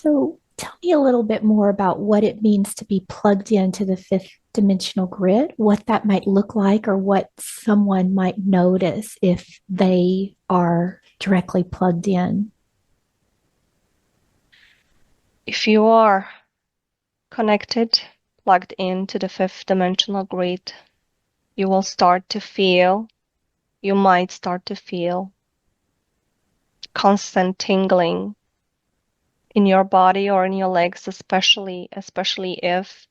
So tell me a little bit more about what it means to be plugged into the fifth dimensional grid, what that might look like, or what someone might notice if they are directly plugged in. If you are connected, plugged into the fifth dimensional grid, you will start to feel, you might start to feel constant tingling in your body or in your legs, especially if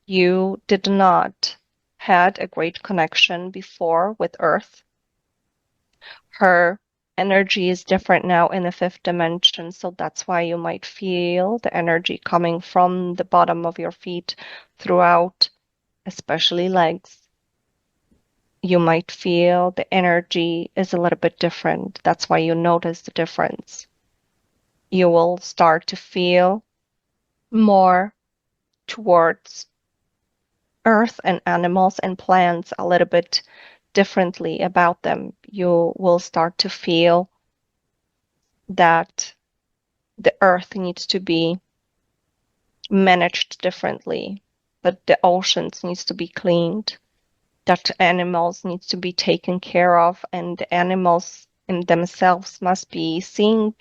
you did not had a great connection before with Earth. Her energy is different now in the fifth dimension, so that's why you might feel the energy coming from the bottom of your feet throughout, especially legs. You might feel the energy is a little bit different. That's why you notice the difference. You will start to feel more towards earth and animals and plants a little bit differently about them. You will start to feel that the earth needs to be managed differently, that the oceans needs to be cleaned, that animals needs to be taken care of, and the animals in themselves must be seen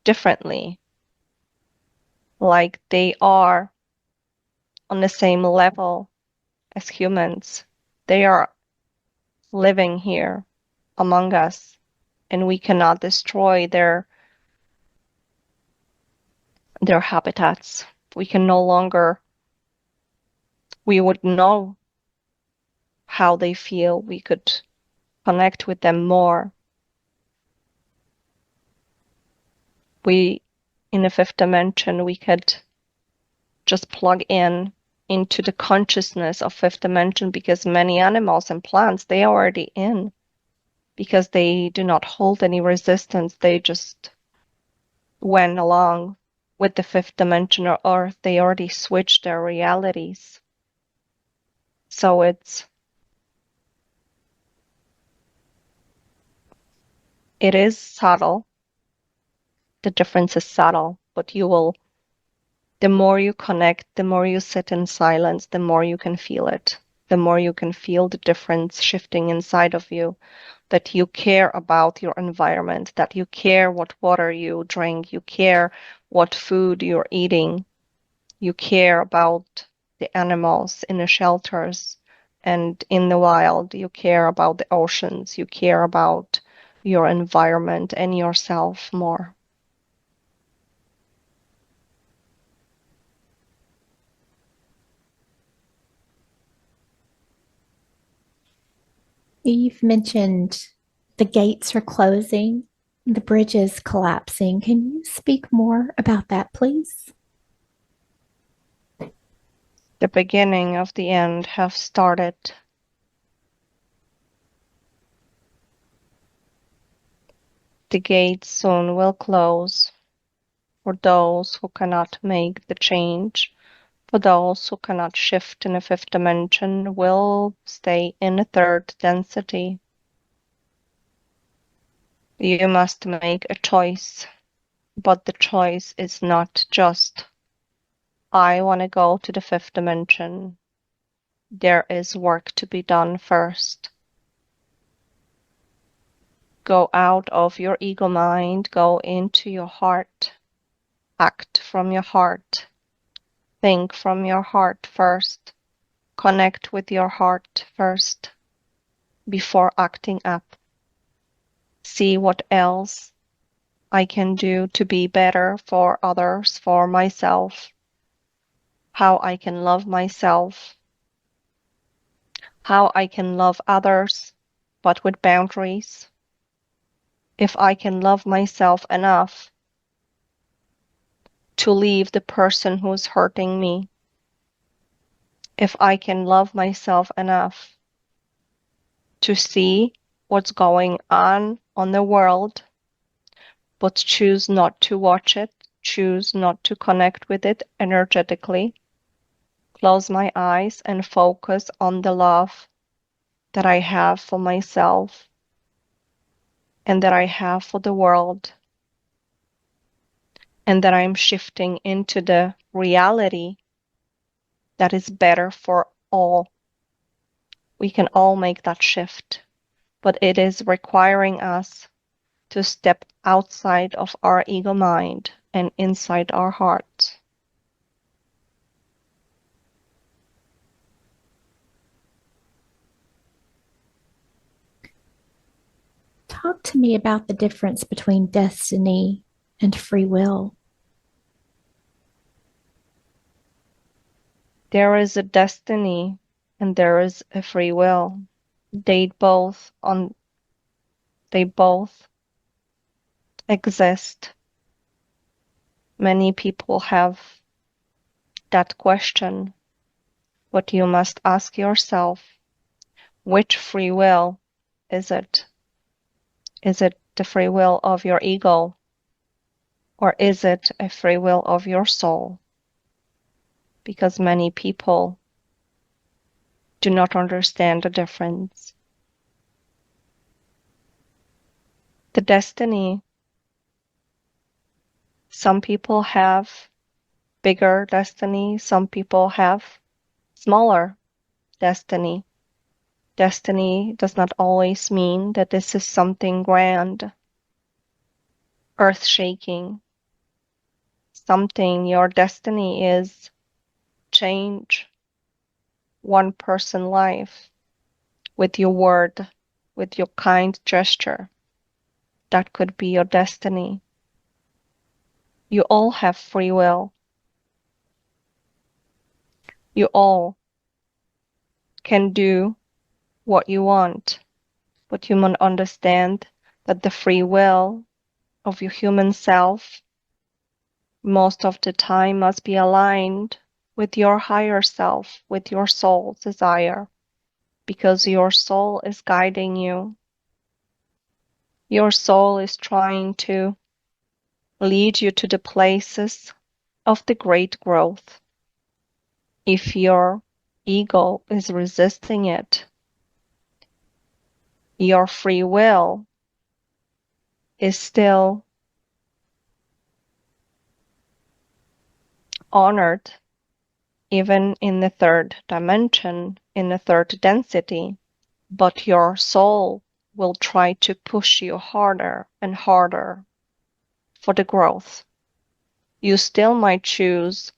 differently, like they are on the same level as humans. They are living here among us, and we cannot destroy their habitats. We can no longer we would know how they feel. We could connect with them more. We in the fifth dimension we could just plug in into the consciousness of fifth dimension, because many animals and plants they are already in, because they do not hold any resistance. They just went along with the fifth dimension or earth. They already switched their realities. So it is subtle. The difference is subtle, but you will, the more you connect, the more you sit in silence, the more you can feel it. The more you can feel the difference shifting inside of you, that you care about your environment, that you care what water you drink, you care what food you're eating, you care about the animals in the shelters and in the wild, you care about the oceans, you care about your environment and yourself more. You've mentioned the gates are closing, the bridge is collapsing. Can you speak more about that, please? The beginning of the end have started. The gates soon will close for those who cannot make the change. For those who cannot shift in a fifth dimension, will stay in a third density. You must make a choice, but the choice is not just, I want to go to the fifth dimension. There is work to be done first. Go out of your ego mind, go into your heart, act from your heart, think from your heart first, connect with your heart first before acting up. See what else I can do to be better for others, for myself, how I can love myself, how I can love others, but with boundaries. If I can love myself enough to leave the person who's hurting me, if I can love myself enough to see what's going on the world, but choose not to watch it, choose not to connect with it energetically, close my eyes and focus on the love that I have for myself and that I have for the world. and that I'm shifting into the reality that is better for all. We can all make that shift, but it is requiring us to step outside of our ego mind and inside our heart. Talk to me about the difference between destiny and free will. There is a destiny and there is a free will. They both exist. Many people have that question, but you must ask yourself, which free will is it? Is it the free will of your ego, or is it a free will of your soul? Because many people do not understand the difference. The destiny, some people have bigger destiny, some people have smaller destiny. Destiny does not always mean that this is something grand, earth-shaking. Something, your destiny is change one person's life with your word, with your kind gesture. That could be your destiny. You all have free will. You all can do what you want, but you must understand that the free will of your human self most of the time must be aligned with your higher self, with your soul's desire, because your soul is guiding you. Your soul is trying to lead you to the places of the great growth. If your ego is resisting it, your free will is still honored, even in the third dimension, in the third density, but your soul will try to push you harder and harder for the growth. You still might choose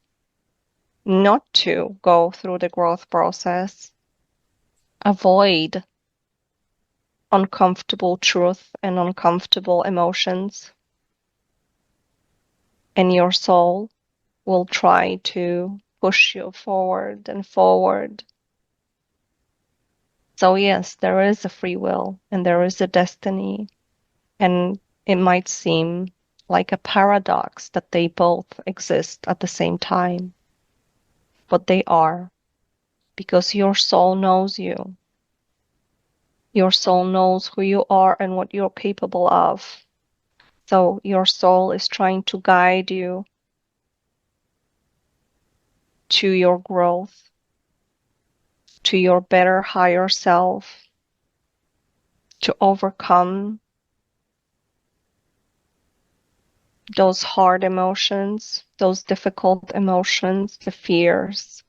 not to go through the growth process, avoid uncomfortable truth and uncomfortable emotions, and your soul will try to push you forward and forward. So yes, there is a free will and there is a destiny, and it might seem like a paradox that they both exist at the same time, but they are, because your soul knows you. Your soul knows who you are and what you're capable of. So your soul is trying to guide you to your growth, to your better higher self, to overcome those hard emotions, those difficult emotions, the fears,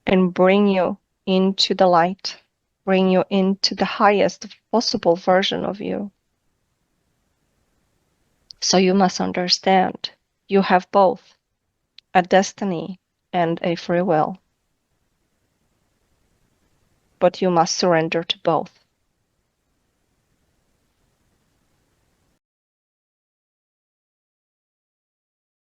and bring you into the light, bring you into the highest possible version of you. So you must understand, you have both a destiny and a free will, but you must surrender to both.